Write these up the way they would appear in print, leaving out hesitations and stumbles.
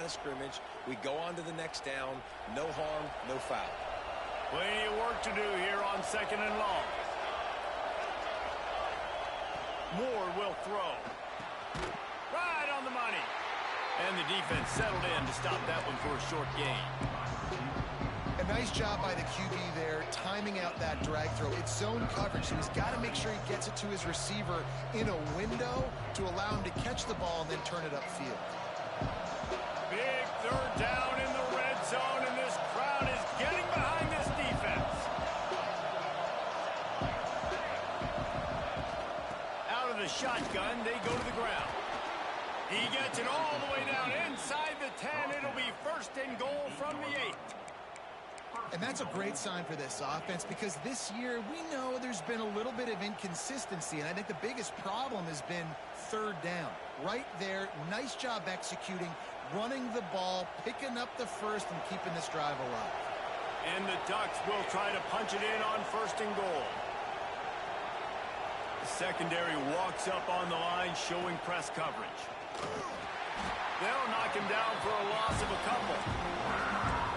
of scrimmage. We go on to the next down. No harm, no foul. Plenty of work to do here on 2nd and long. Moore will throw. Right on the money. And the defense settled in to stop that one for a short gain. A nice job by the QB there, timing out that drag throw. It's zone coverage, so he's got to make sure he gets it to his receiver in a window to allow him to catch the ball and then turn it upfield. Big 3rd down in the red zone, and this crowd is getting behind this defense. Out of the shotgun, they go to the ground. He gets it all the way down inside the 10. It'll be 1st and goal from the 8. And that's a great sign for this offense because this year we know there's been a little bit of inconsistency, and I think the biggest problem has been 3rd down. Right there, nice job executing, running the ball, picking up the first, and keeping this drive alive. And the Ducks will try to punch it in on 1st and goal. The secondary walks up on the line, showing press coverage. They'll knock him down for a loss of a couple.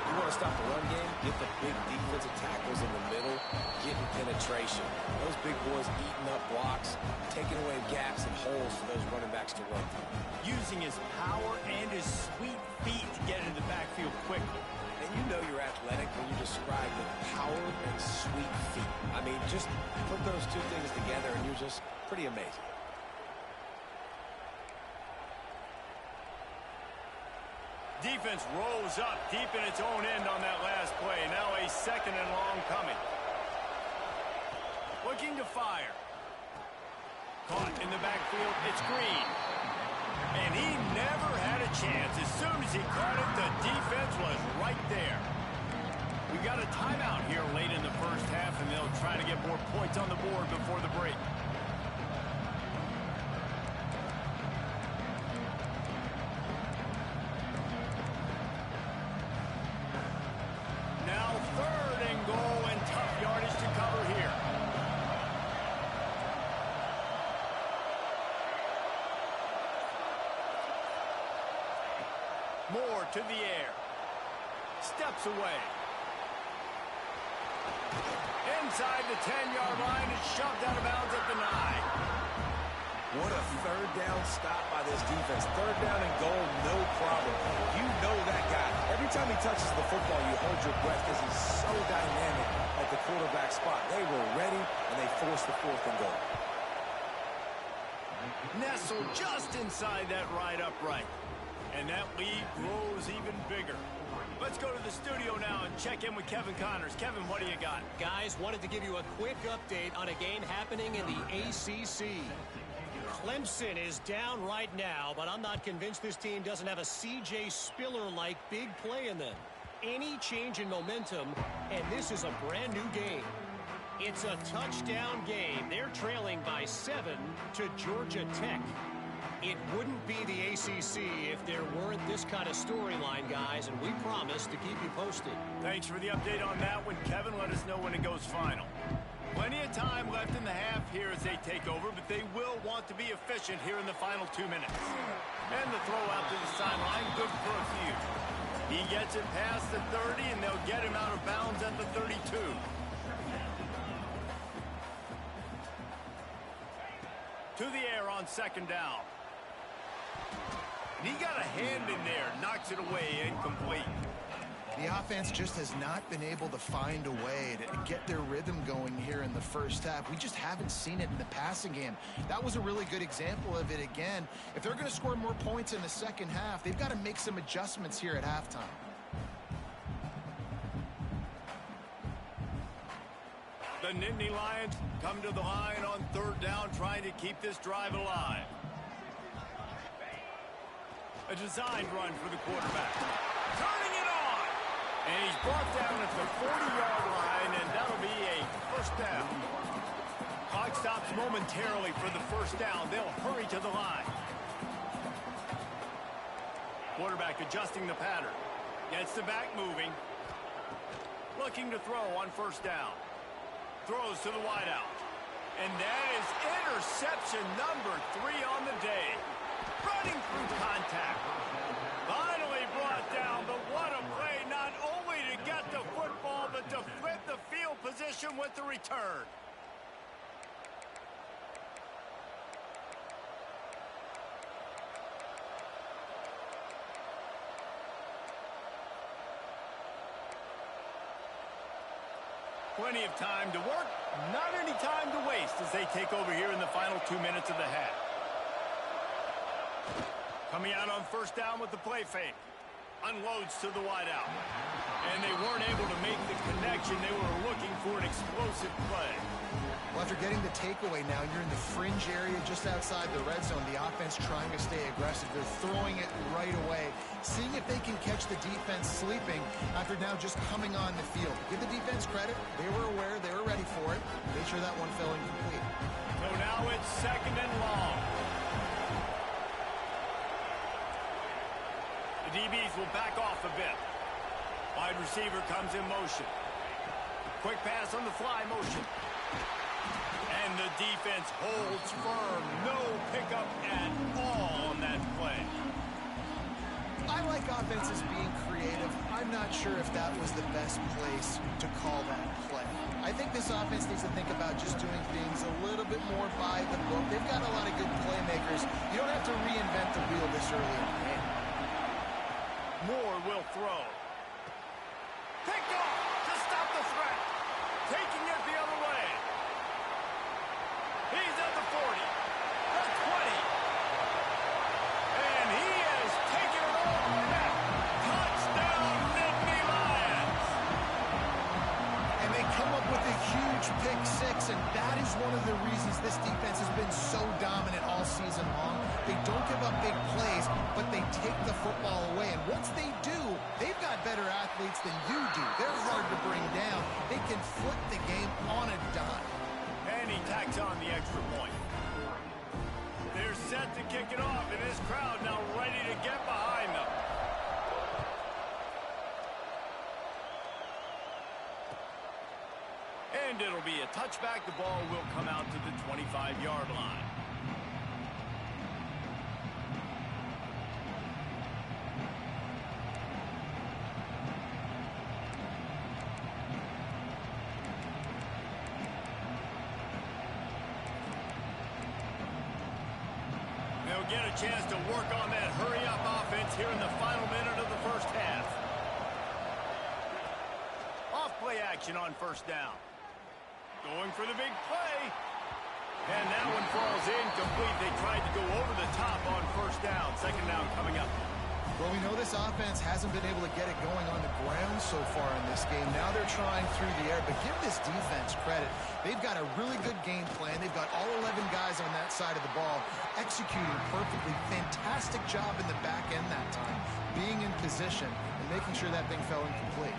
You want to stop the run game, get the big defensive tackles in the middle, getting penetration. Those big boys eating up blocks, taking away gaps and holes for those running backs to run through. Using his power and his sweet feet to get into the backfield quickly. And you know you're athletic when you describe the power and sweet feet. I mean, just put those two things together and you're just pretty amazing. Defense rolls up deep in its own end on that last play. Now a 2nd and long coming. Looking to fire. Caught in the backfield. It's Green. And he never had a chance. As soon as he caught it, the defense was right there. We got a timeout here late in the 1st half, and they'll try to get more points on the board before the break. Now 3rd and goal, and tough yardage to cover here. Moore to the air. Steps away. Inside the 10-yard line, it's shoved out of bounds at the 9. What a 3rd down stop by this defense. 3rd down and goal, no problem. You know that guy. Every time he touches the football, you hold your breath because he's so dynamic at the quarterback spot. They were ready, and they forced the 4th and goal. Nestled just inside that right upright. And that lead grows even bigger. Let's go to the studio now and check in with Kevin Connors. Kevin, what do you got? Guys, wanted to give you a quick update on a game happening in the ACC. Clemson is down right now, but I'm not convinced this team doesn't have a C.J. Spiller-like big play in them. Any change in momentum, and this is a brand new game. It's a touchdown game. They're trailing by 7 to Georgia Tech. It wouldn't be the ACC if there weren't this kind of storyline, guys, and we promise to keep you posted. Thanks for the update on that one, Kevin. Let us know when it goes final. Plenty of time left in the half here as they take over, but they will want to be efficient here in the final 2 minutes. And the throw out to the sideline, good for a few. He gets it past the 30, and they'll get him out of bounds at the 32. To the air on 2nd down. And he got a hand in there, knocks it away, incomplete. The offense just has not been able to find a way to get their rhythm going here in the 1st half. We just haven't seen it in the passing game. That was a really good example of it again. If they're going to score more points in the 2nd half, they've got to make some adjustments here at halftime. The Nittany Lions come to the line on 3rd down, trying to keep this drive alive. A designed run for the quarterback. Turning it on! And he's brought down at the 40-yard line, and that'll be a 1st down. Clock stops momentarily for the 1st down. They'll hurry to the line. Quarterback adjusting the pattern. Gets the back moving. Looking to throw on 1st down. Throws to the wideout. And that is interception number 3 on the day. Running through contact. Finally brought with the return. Plenty of time to work, not any time to waste as they take over here in the final 2 minutes of the half. Coming out on first down with the play fake. Unloads to the wideout. And they weren't able to make the connection. They were looking for an explosive play. Well, after getting the takeaway now, you're in the fringe area just outside the red zone. The offense trying to stay aggressive. They're throwing it right away, seeing if they can catch the defense sleeping after now just coming on the field. Give the defense credit. They were aware. They were ready for it. Made sure that one fell incomplete. So now it's 2nd and long. The DBs will back off a bit. Wide receiver comes in motion. Quick pass on the fly motion. And the defense holds firm. No pickup at all on that play. I like offenses being creative. I'm not sure if that was the best place to call that play. I think this offense needs to think about just doing things a little bit more by the book. They've got a lot of good playmakers. You don't have to reinvent the wheel this early in the game. Moore will throw. Picked off to stop the threat. Taking it the other way. He's at the 40, the 20. And he has taken it all back. Touchdown, Nittany Lions. And they come up with a huge pick six, and that is one of the reasons this defense has been so dominant all season long. They don't give up big plays, but they take the football away. And once they do, they've got better athletes than you do. They're hard to bring down. They can flip the game on a dime. And he tacks on the extra point. They're set to kick it off, and this crowd now ready to get behind them. And it'll be a touchback. The ball will come out to the 25-yard line. They'll get a chance to work on that hurry-up offense here in the final minute of the first half. Off-play action on first down. Going for the big play. And that one falls incomplete. They tried to go over the top on first down. Second down coming up. Well, we know this offense hasn't been able to get it going on the ground so far in this game. Now they're trying through the air, but give this defense credit. They've got a really good game plan. They've got all 11 guys on that side of the ball executing perfectly. Fantastic job in the back end that time, being in position and making sure that thing fell incomplete.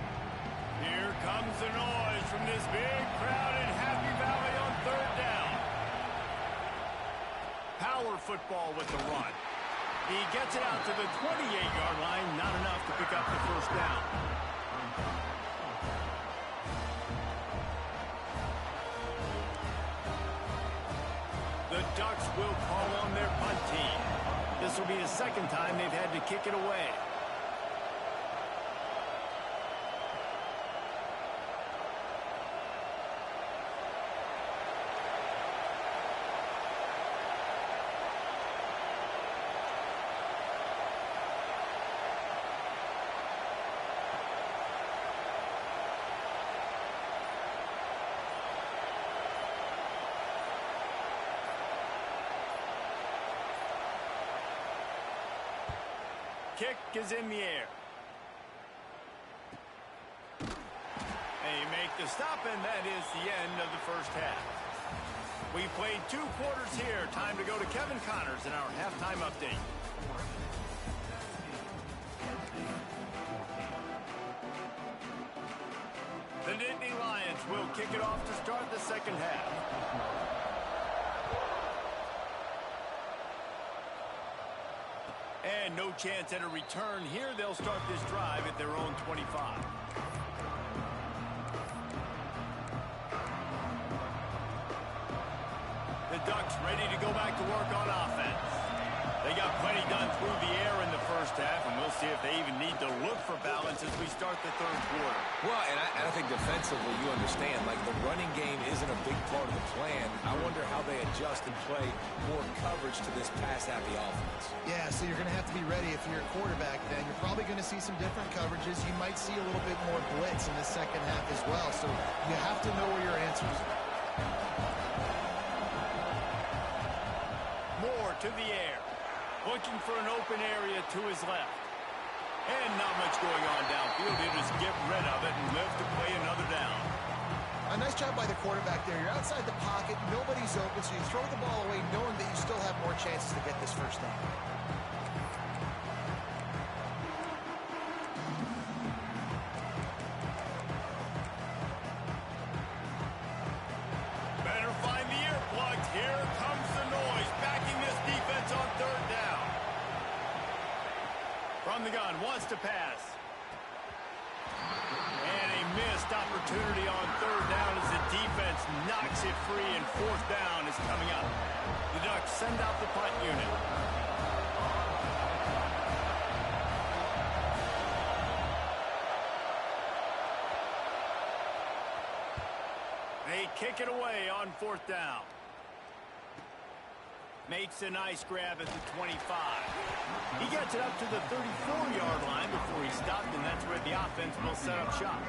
Here comes the noise from this big crowd in Happy Valley on third down. Power football with the run. He gets it out to the 28-yard line, not enough to pick up the first down. The Ducks will call on their punt team. This will be the second time they've had to kick it away. Kick is in the air. They make the stop, and that is the end of the first half. We played 2 quarters here. Time to go to Kevin Connors in our halftime update. The Nittany Lions will kick it off to start the second half. And no chance at a return here. They'll start this drive at their own 25. The Ducks ready to go back to work on offense. They got plenty done through the air in the first half, and we'll see if they even need to look for balance as we start the third quarter. Well, and I think defensively, you understand, like the running game isn't a big part of the plan. I wonder how they adjust and play more coverage to this pass-happy offense. Yeah, so you're going to have to be ready if you're a quarterback then. You're probably going to see some different coverages. You might see a little bit more blitz in the second half as well, so you have to know where your answers are. Moore to the air. Looking for an open area to his left. And not much going on downfield. He'll just get rid of it and live to play another down. A nice job by the quarterback there. You're outside the pocket. Nobody's open, so you throw the ball away knowing that you still have more chances to get this first down. Better find the earplugs. Here comes the noise. Backing this defense on third down. From the gun, wants to pass. And a missed opportunity on third down as the defense knocks it free, and fourth down is coming up. The Ducks send out the punt unit. They kick it away on fourth down. Makes a nice grab at the 25. He gets it up to the 34-yard line before he stopped, and that's where the offense will set up shop.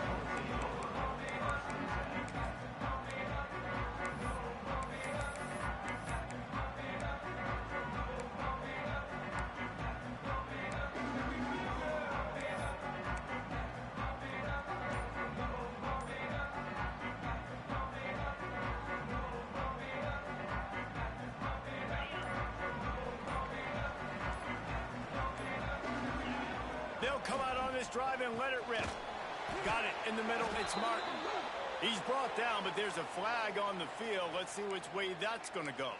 They'll come out on this drive and let it rip. Got it in the middle. It's Martin. He's brought down, but there's a flag on the field. Let's see which way that's going to go.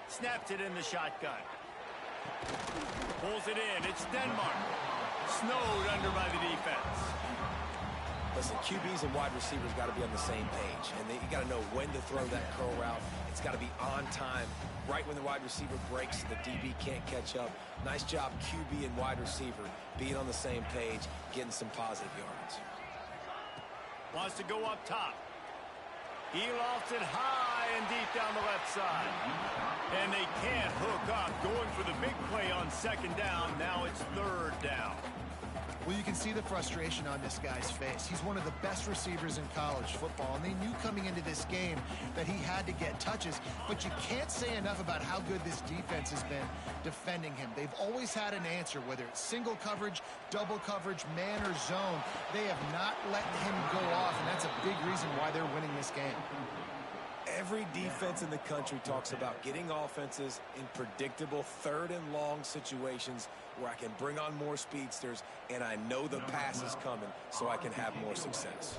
Snaps it in the shotgun. Pulls it in. It's Denmark. Snowed under by the defense. Listen, QBs and wide receivers got to be on the same page. And you got to know when to throw that curl route. It's got to be on time, right when the wide receiver breaks so the DB can't catch up. Nice job, QB and wide receiver, being on the same page, getting some positive yards. Wants to go up top. He lofts it high and deep down the left side. And they can't hook up. Going for the big play on second down. Now it's third down. Well, you can see the frustration on this guy's face. He's one of the best receivers in college football, and they knew coming into this game that he had to get touches, but you can't say enough about how good this defense has been defending him. They've always had an answer, whether it's single coverage, double coverage, man or zone. They have not let him go off, and that's a big reason why they're winning this game. Every defense in the country talks about getting offenses in predictable third and long situations where I can bring on more speedsters and I know the pass is coming so I can have more success.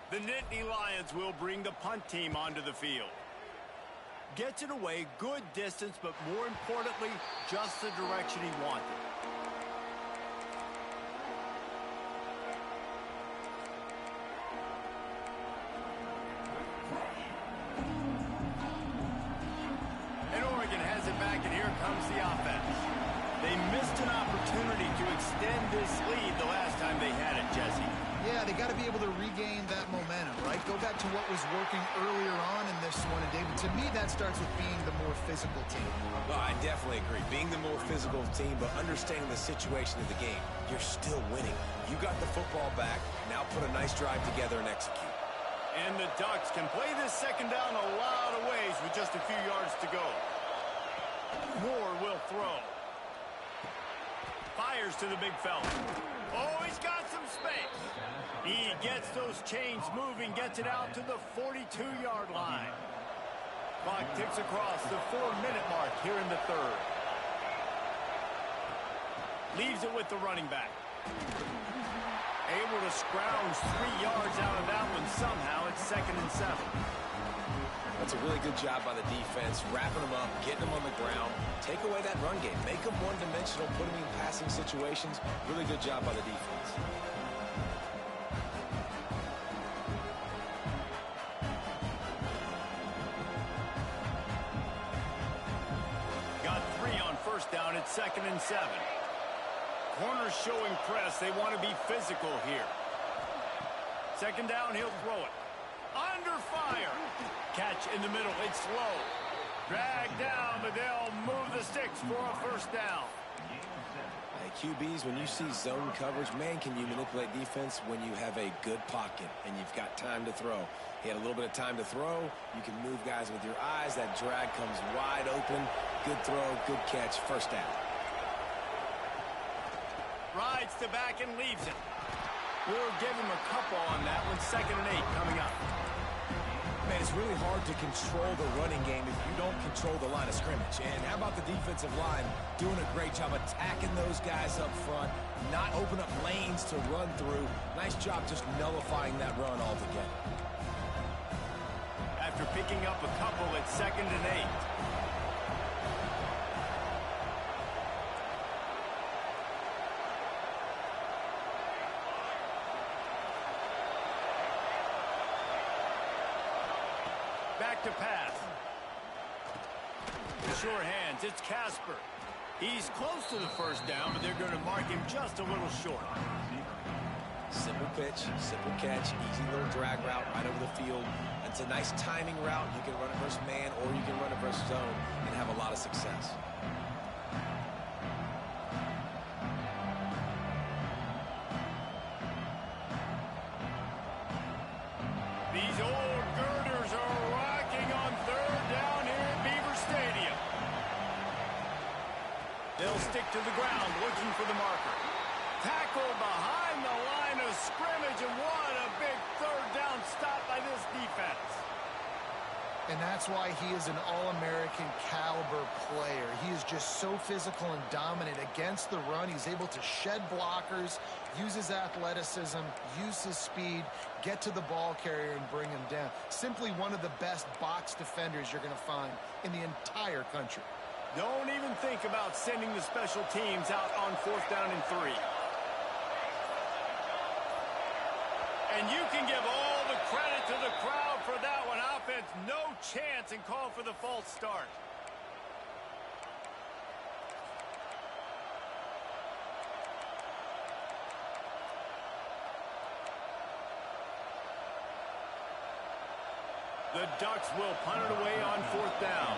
The Nittany Lions will bring the punt team onto the field. Gets it away, good distance, but more importantly, just the direction he wanted. The offense. They missed an opportunity to extend this lead the last time they had it, Jesse. Yeah, they got to be able to regain that momentum, right? Go back to what was working earlier on in this one. And, David, to me, that starts with being the more physical team. Well, I definitely agree. Being the more physical team, but understanding the situation of the game. You're still winning. You got the football back. Now put a nice drive together and execute. And the Ducks can play this second down a lot of ways with just a few yards to go. Moore will throw. Fires to the big fella. Oh, he's got some space. He gets those chains moving, gets it out to the 42-yard line. Clock ticks across the 4-minute mark here in the third. Leaves it with the running back. Able to scrounge 3 yards out of that one somehow. It's 2nd and 7. That's a really good job by the defense, wrapping them up, getting them on the ground. Take away that run game. Make them one-dimensional, put them in passing situations. Really good job by the defense. Got 3 on 1st down. It's 2nd and 7. Corners showing press. They want to be physical here. 2nd down, he'll throw it. Under fire. Catch in the middle. It's slow. Drag down, but they'll move the sticks for a 1st down. Hey, QBs, when you see zone coverage, man, can you manipulate defense when you have a good pocket and you've got time to throw. He had a little bit of time to throw. You can move guys with your eyes. That drag comes wide open. Good throw, good catch, 1st down. Rides to back and leaves it. We'll give him a couple on that one. 2nd and 8 coming up. Man, it's really hard to control the running game if you don't control the line of scrimmage. And how about the defensive line doing a great job attacking those guys up front, not open up lanes to run through. Nice job just nullifying that run altogether. After picking up a couple, it's 2nd and 8. Back to pass. Sure hands. It's Casper. He's close to the 1st down, but they're going to mark him just a little short. Simple pitch, simple catch, easy little drag route right over the field. It's a nice timing route. You can run it versus man or you can run it versus zone and have a lot of success. These old girders are rocking on 3rd down here at Beaver Stadium. They'll stick to the ground looking for the marker. Tackle behind the line of scrimmage, and what a big 3rd down stop by this defense. And that's why he is an All-American caliber player. He is just so physical and dominant against the run. He's able to shed blockers, use his athleticism, use his speed, get to the ball carrier and bring him down. Simply one of the best box defenders you're going to find in the entire country. Don't even think about sending the special teams out on 4th down and 3. And you can give all the credit to the crowd for that one. Offense, no chance, and call for the false start. The Ducks will punt it away on 4th down.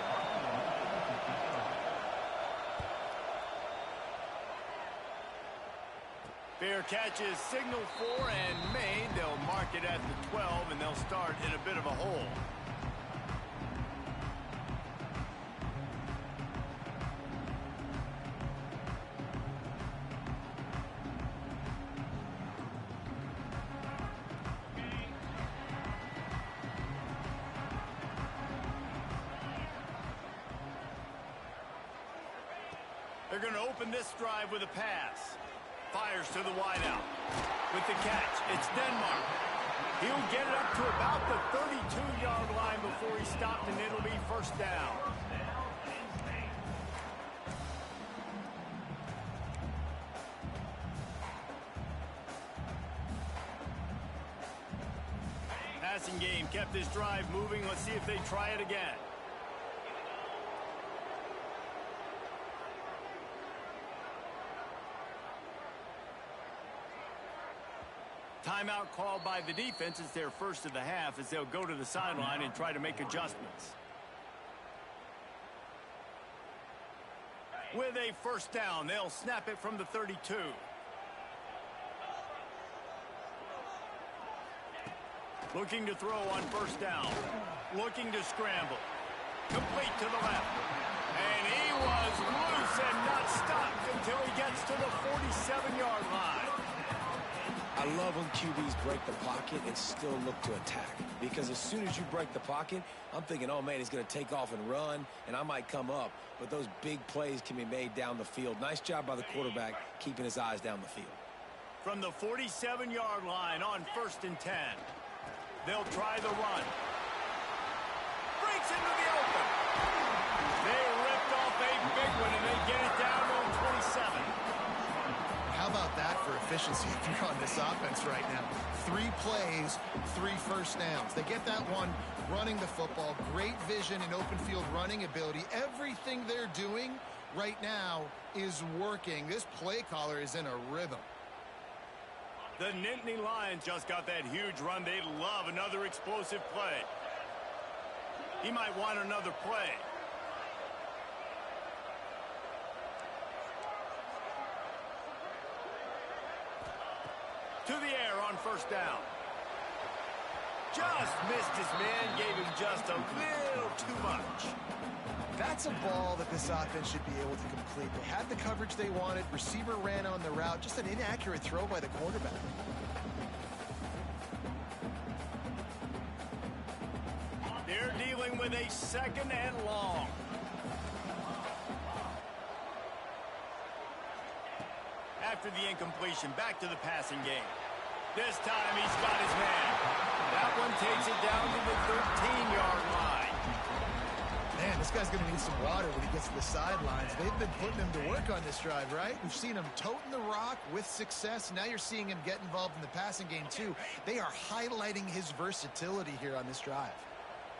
Fair catch is signaled for and made. They'll mark it at the 12, and they'll start in a bit of a hole. They're going to open this drive with a pass. Fires to the wideout. With the catch, it's Denmark. He'll get it up to about the 32-yard line before he stopped, and it'll be 1st down. Passing game kept this drive moving. Let's see if they try it again. Timeout called by the defense. It's their 1st of the half as they'll go to the sideline and try to make adjustments. With a 1st down, they'll snap it from the 32. Looking to throw on 1st down. Looking to scramble. Complete to the left. And he was loose and not stopped until he gets to the 47-yard line. I love when QBs break the pocket and still look to attack. Because as soon as you break the pocket, I'm thinking, oh, man, he's going to take off and run, and I might come up. But those big plays can be made down the field. Nice job by the quarterback keeping his eyes down the field. From the 47-yard line on 1st and 10. They'll try the run. Breaks into the open. They ripped off a big one, and they get it down to 27. How about that for efficiency if you're on this offense right now? 3 plays, 3 first downs. They get that one running the football. Great vision and open field running ability. Everything they're doing right now is working. This play caller is in a rhythm. The Nittany Lions just got that huge run. They love another explosive play. He might want another play. To the air on 1st down. Just missed his man, gave him just a little too much. That's a ball that this offense should be able to complete. They had the coverage they wanted. Receiver ran on the route. Just an inaccurate throw by the quarterback. They're dealing with a 2nd and long. After the incompletion, back to the passing game. This time he's got his man. That one takes it down to the 13-yard line. Man, this guy's going to need some water when he gets to the sidelines. They've been putting him to work on this drive, right? We've seen him toting the rock with success. Now you're seeing him get involved in the passing game, too. They are highlighting his versatility here on this drive.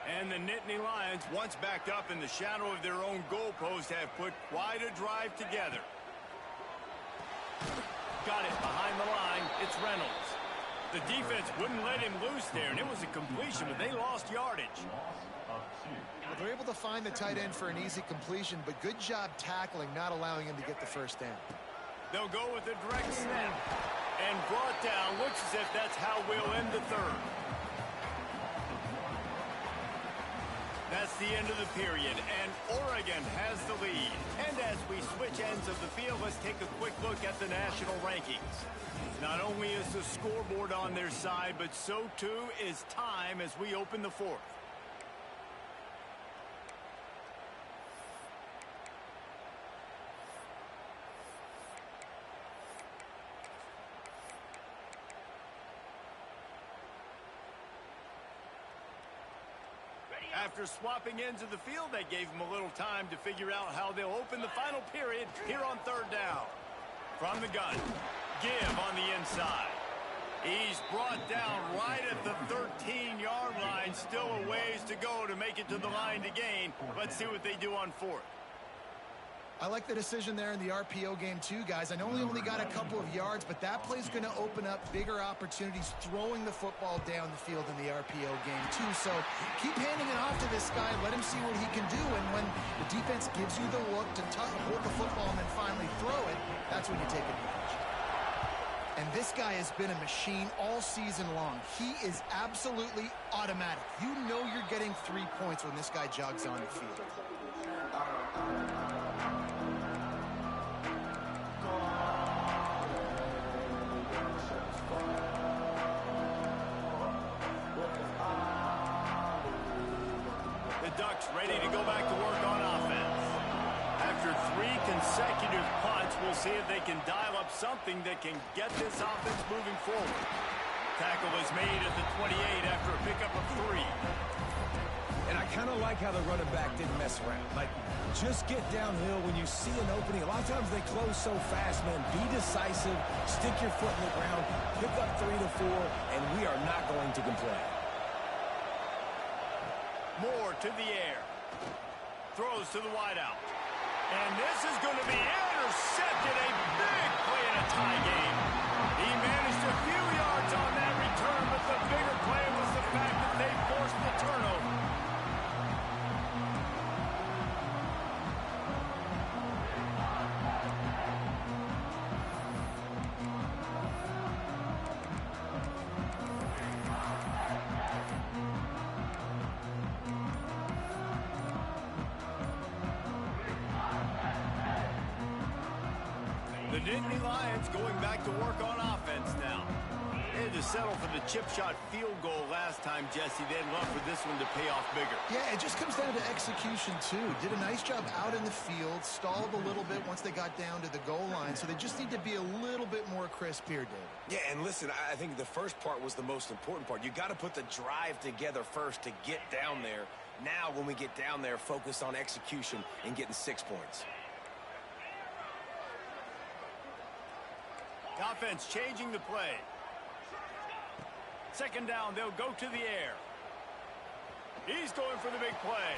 And the Nittany Lions, once backed up in the shadow of their own goalpost, have put quite a drive together. Got it behind the line. It's Reynolds. The defense wouldn't let him loose there, and it was a completion, but they lost yardage. Well, they're able to find the tight end for an easy completion, but good job tackling, not allowing him to get the first down. They'll go with a direct snap. And brought down. Looks as if that's how we'll end the 3rd. That's the end of the period, and Oregon has the lead. And as we switch ends of the field, let's take a quick look at the national rankings. Not only is the scoreboard on their side, but so too is time as we open the 4th. After swapping ends of the field, that gave them a little time to figure out how they'll open the final period here on 3rd down. From the gun, give on the inside. He's brought down right at the 13-yard line. Still a ways to go to make it to the line to gain. Let's see what they do on 4th. I like the decision there in the RPO game too, guys. I know he only got a couple of yards, but that play's going to open up bigger opportunities throwing the football down the field in the RPO game too. So keep handing it off to this guy. Let him see what he can do. And when the defense gives you the look to hold the football and then finally throw it, that's when you take advantage. And this guy has been a machine all season long. He is absolutely automatic. You know you're getting 3 points when this guy jogs on the field. Ducks ready to go back to work on offense. After 3 consecutive punts, we'll see if they can dial up something that can get this offense moving forward. Tackle is made at the 28 after a pickup of 3. And I kind of like how the running back didn't mess around. Like, just get downhill when you see an opening. A lot of times they close so fast, man. Be decisive, stick your foot in the ground, pick up 3 to 4, and we are not going to complain. Moore to the air. Throws to the wideout. And this is going to be intercepted. A big play in a tie game. He managed a few yards on that return, but the bigger play was the fact that they forced the turnover. The Nittany Lions going back to work on offense now. It's to settle for the chip shot field goal last time, Jesse. They'd love for this one to pay off bigger. Yeah, it just comes down to execution, too. Did a nice job out in the field, stalled a little bit once they got down to the goal line, so they just need to be a little bit more crisp here, David. Yeah, and listen, I think the first part was the most important part. You got to put the drive together first to get down there. Now, when we get down there, focus on execution and getting 6 points. Offense changing the play. Second down, they'll go to the air. He's going for the big play.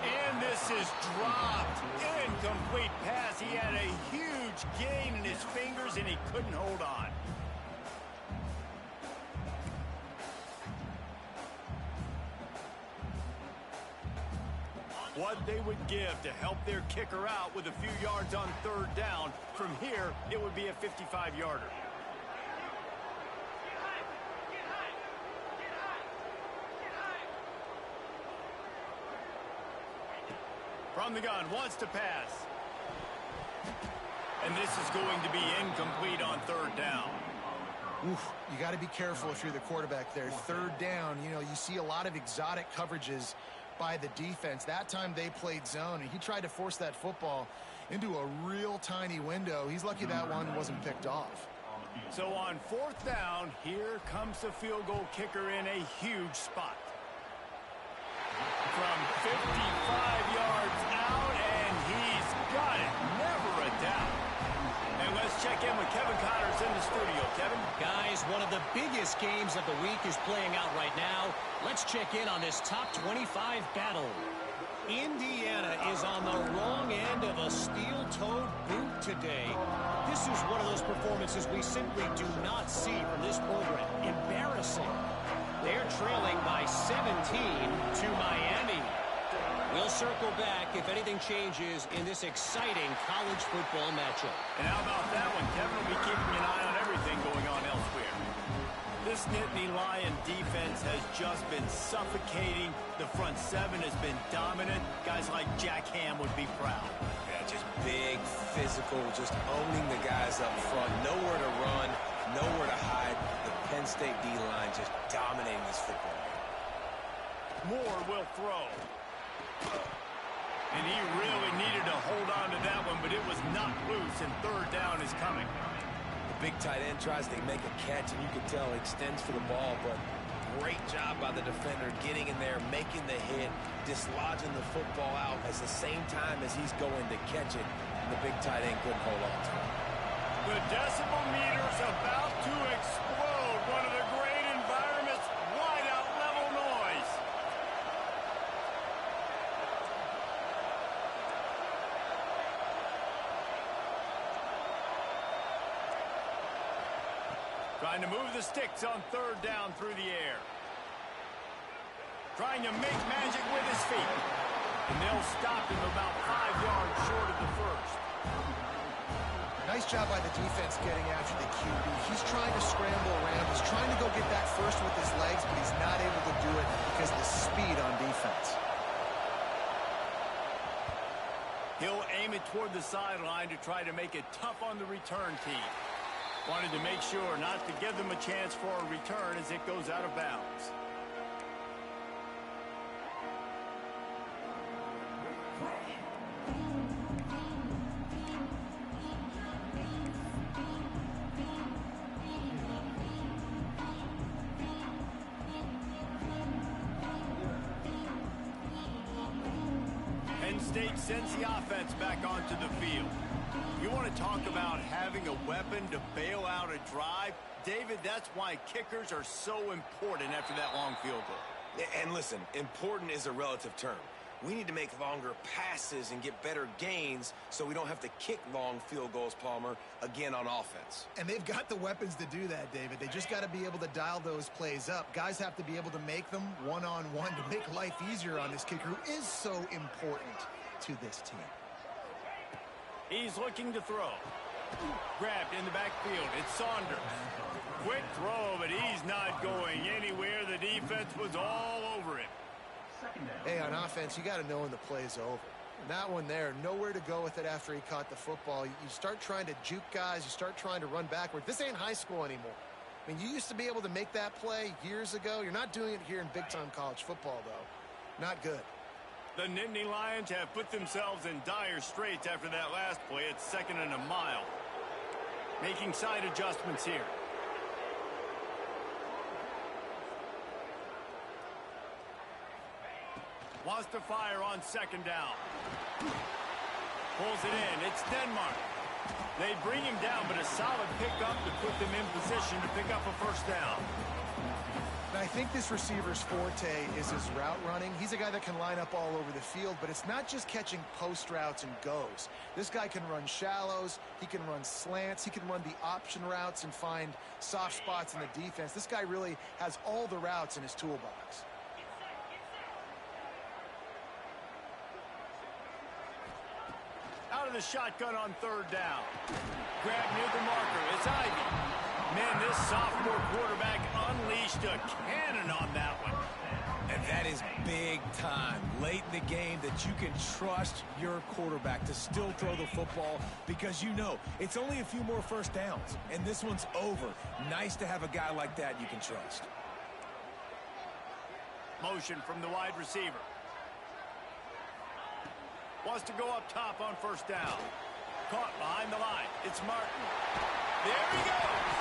And this is dropped. Incomplete pass. He had a huge gain in his fingers, and he couldn't hold on. What they would give to help their kicker out with a few yards on third down. From here, it would be a 55-yarder. From the gun, wants to pass. And this is going to be incomplete on third down. Oof, you got to be careful if you're the quarterback there. Third down, you know, you see a lot of exotic coverages by the defense. That time they played zone, and he tried to force that football into a real tiny window. He's lucky that one wasn't picked off. So on fourth down, here comes the field goal kicker in a huge spot. From 55 yards out, and he's got it. Never a doubt. And let's check in with Kevin Connors in the studio. Kevin? Guys, one of the biggest games of the week is playing out right now. Let's check in on this top 25 battle. Indiana is on the wrong end of a steel-toed boot today. This is one of those performances we simply do not see from this program. Embarrassing. They're trailing by 17 to Miami. We'll circle back if anything changes in this exciting college football matchup. And how about that one? Kevin will be keeping an eye on everything going on elsewhere. This Nittany Lion defense has just been suffocating. The front seven has been dominant. Guys like Jack Ham would be proud. Yeah, just big, physical, just owning the guys up front. Nowhere to run, nowhere to hide. The Penn State D-line just dominating this football game. Moore will throw. And he really needed to hold on to that one, but it was not loose, and third down is coming. The big tight end tries to make a catch, and you can tell he extends for the ball, but great job by the defender getting in there, making the hit, dislodging the football out at the same time as he's going to catch it, and the big tight end couldn't hold on to it. The decibel meter's about to explode. One of the great environments, wide out level noise. Trying to move the sticks on third down through the air. Trying to make magic with his feet. And they'll stop him about 5 yards short of the first. Nice job by the defense getting after the QB. He's trying to scramble around. He's trying to go get that first with his legs, but he's not able to do it because of the speed on defense. He'll aim it toward the sideline to try to make it tough on the return team. Wanted to make sure not to give them a chance for a return as it goes out of bounds. Penn State sends the offense back onto the field. You want to talk about having a weapon to bail out a drive? David, that's why kickers are so important after that long field goal. And listen, important is a relative term. We need to make longer passes and get better gains so we don't have to kick long field goals, Palmer, again on offense. And they've got the weapons to do that, David. They just got to be able to dial those plays up. Guys have to be able to make them one-on-one to make life easier on this kicker who is so important to this team. He's looking to throw. Grabbed in the backfield. It's Saunders. Quick throw, but he's not going anywhere. The defense was all over him. Hey, on offense, you got to know when the play's over. And that one there, nowhere to go with it after he caught the football. You start trying to juke guys. You start trying to run backward. This ain't high school anymore. I mean, you used to be able to make that play years ago. You're not doing it here in big-time college football, though. Not good. The Nittany Lions have put themselves in dire straits after that last play. It's 2nd and a mile. Making side adjustments here. Wants to fire on 2nd down. Pulls it in. It's Denmark. They bring him down, but a solid pickup to put them in position to pick up a 1st down. And I think this receiver's forte is his route running. He's a guy that can line up all over the field, but it's not just catching post routes and goes. This guy can run shallows, he can run slants, he can run the option routes and find soft spots in the defense. This guy really has all the routes in his toolbox. Out of the shotgun on 3rd down. Grab near the marker. It's Ivy. Man, this sophomore quarterback unleashed a cannon on that one. And that is big time. Late in the game that you can trust your quarterback to still throw the football because you know it's only a few more 1st downs. And this one's over. Nice to have a guy like that you can trust. Motion from the wide receiver. Wants to go up top on 1st down. Caught behind the line. It's Martin. There he goes.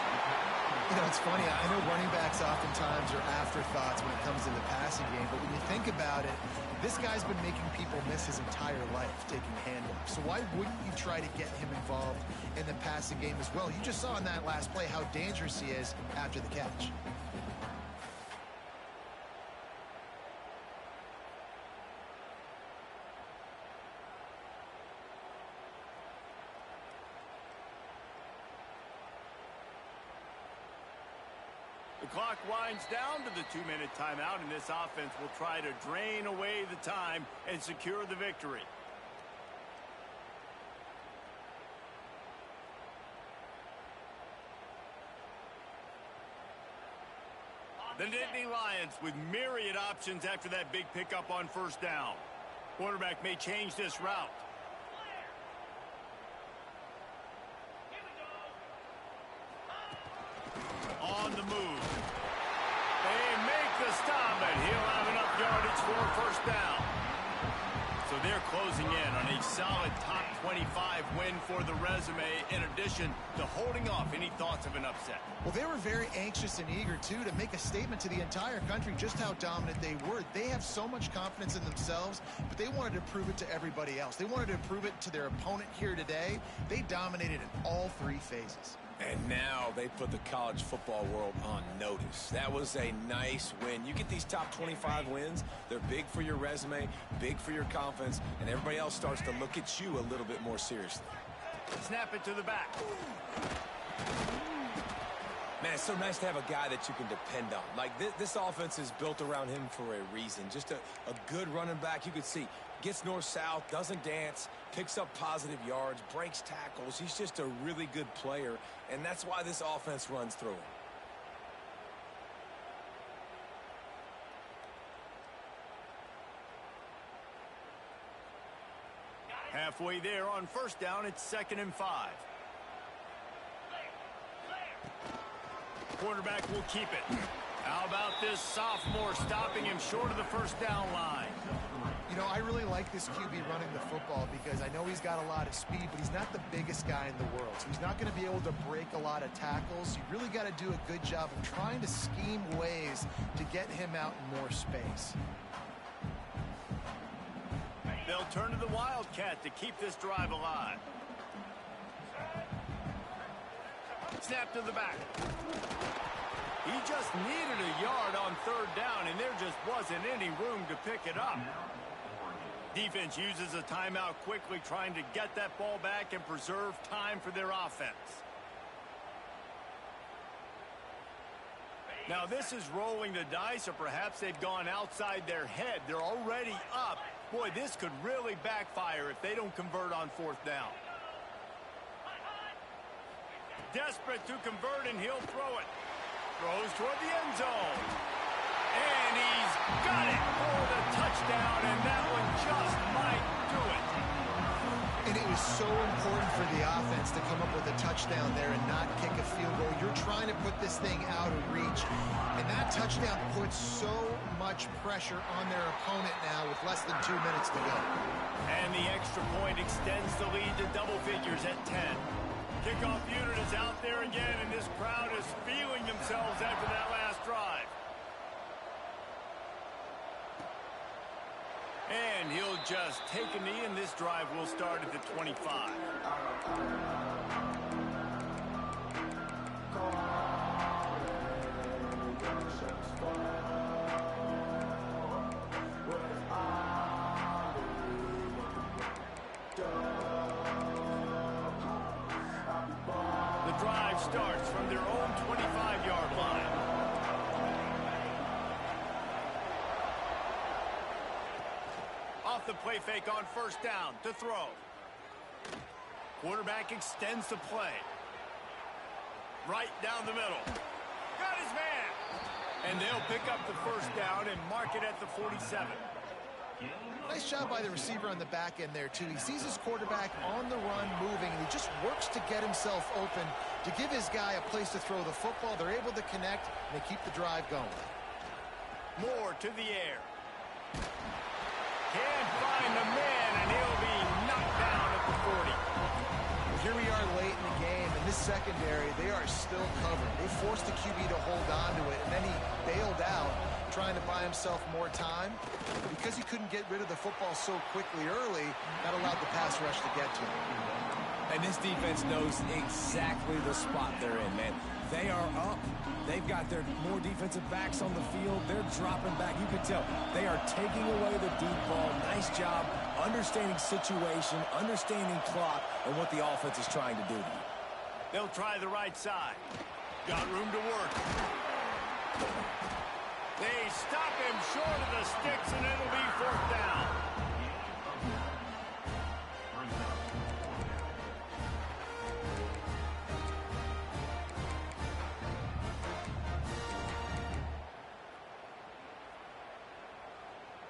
You know, it's funny. I know running backs oftentimes are afterthoughts when it comes to the passing game, but when you think about it, this guy's been making people miss his entire life taking handoffs. So why wouldn't you try to get him involved in the passing game as well? You just saw in that last play how dangerous he is after the catch. The clock winds down to the 2-minute timeout, and this offense will try to drain away the time and secure the victory. The Nittany Lions with myriad options after that big pickup on 1st down. Quarterback may change this route. On the move. They make the stop, and he'll have enough yardage for a 1st down. So they're closing in on a solid top 25 win for the resume, in addition to holding off any thoughts of an upset. Well, they were very anxious and eager, too, to make a statement to the entire country just how dominant they were. They have so much confidence in themselves, but they wanted to prove it to everybody else. They wanted to prove it to their opponent here today. They dominated in all 3 phases. And now they put the college football world on notice. That was a nice win. You get these top 25 wins, they're big for your resume, big for your confidence, and everybody else starts to look at you a little bit more seriously. Snap it to the back. Man, it's so nice to have a guy that you can depend on. Like, this offense is built around him for a reason. Just a good running back. You could see, gets north-south, doesn't dance, picks up positive yards, breaks tackles. He's just a really good player, and that's why this offense runs through him. Halfway there on 1st down, it's 2nd and 5. Quarterback will keep it. How about this sophomore stopping him short of the 1st down line? You know, I really like this QB running the football because I know he's got a lot of speed, but he's not the biggest guy in the world. So he's not going to be able to break a lot of tackles. You really got to do a good job of trying to scheme ways to get him out in more space. They'll turn to the Wildcat to keep this drive alive. Snap to the back. He just needed a yard on 3rd down, and there just wasn't any room to pick it up. Defense uses a timeout quickly, trying to get that ball back and preserve time for their offense. Now this is rolling the dice, or perhaps they've gone outside their head. They're already up. Boy, this could really backfire if they don't convert on 4th down. Desperate to convert, and he'll throw it. Throws toward the end zone. And he's got it for the touchdown, and that one just might do it. And And it was so important for the offense to come up with a touchdown there and not kick a field goal. You're trying to put this thing out of reach. And that touchdown puts so much pressure on their opponent now with less than 2 minutes to go. And the extra point extends the lead to double figures at 10. Kickoff unit is out there again, and this crowd is feeling themselves after that last drive. And he'll just take a knee, and this drive will start at the 25. The drive starts from their own 25-yard line. Off the play fake on first down to throw. Quarterback extends the play. Right down the middle. Got his man. And they'll pick up the first down and mark it at the 47. Nice job by the receiver on the back end there, too. He sees his quarterback on the run moving, and he just works to get himself open to give his guy a place to throw the football. They're able to connect, and they keep the drive going. Moore to the air. Can't find the man, and he'll be knocked down at the 40. Well, here we are late in the game, and this secondary, they are still covered. They forced the QB to hold on to it, and then he bailed out, trying to buy himself more time. Because he couldn't get rid of the football so quickly early, that allowed the pass rush to get to him. And this defense knows exactly the spot they're in, man. They are up. They've got their more defensive backs on the field. They're dropping back. You can tell they are taking away the deep ball. Nice job understanding situation, understanding clock, and what the offense is trying to do to you. They'll try the right side. Got room to work. They stop him short of the sticks, and it'll be fourth down.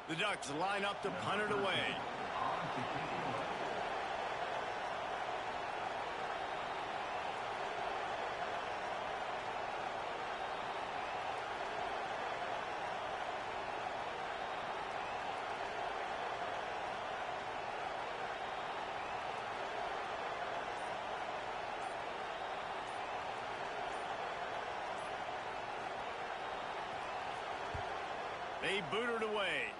The Ducks line up to punt it away. They boot it away.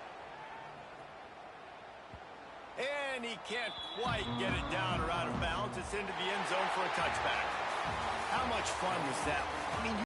And he can't quite get it down or out of bounds. It's into the end zone for a touchback. How much fun was that? I mean,